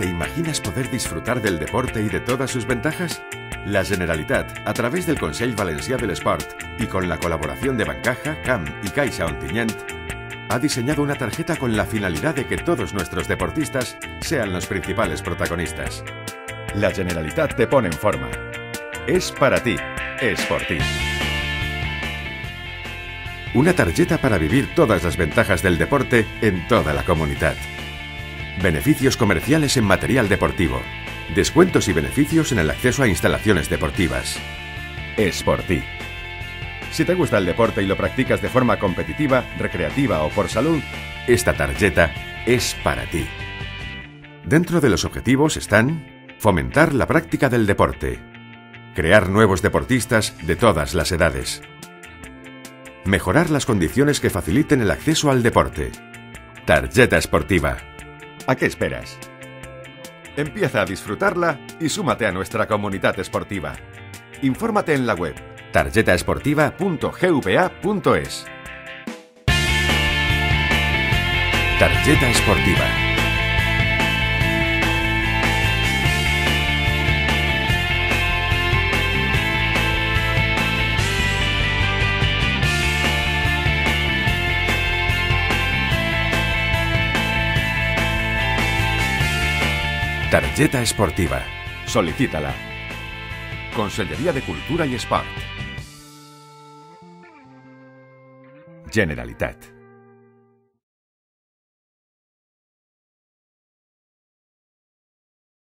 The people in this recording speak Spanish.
¿Te imaginas poder disfrutar del deporte y de todas sus ventajas? La Generalitat, a través del Consell Valencià de l'Esport y con la colaboración de Bancaja, CAM y Caixa Ontinyent, ha diseñado una tarjeta con la finalidad de que todos nuestros deportistas sean los principales protagonistas. La Generalitat te pone en forma. Es para ti, es por ti. Una tarjeta para vivir todas las ventajas del deporte en toda la comunidad. Beneficios comerciales en material deportivo. Descuentos y beneficios en el acceso a instalaciones deportivas. Es por ti. Si te gusta el deporte y lo practicas de forma competitiva, recreativa o por salud, esta tarjeta es para ti. Dentro de los objetivos están fomentar la práctica del deporte, crear nuevos deportistas de todas las edades, mejorar las condiciones que faciliten el acceso al deporte. Tarjeta esportiva. ¿A qué esperas? Empieza a disfrutarla y súmate a nuestra comunidad esportiva. Infórmate en la web tarjetaesportiva.gva.es. Tarjeta esportiva. Tarjeta esportiva. Solicítala. Conselleria de Cultura i Esport. Generalitat.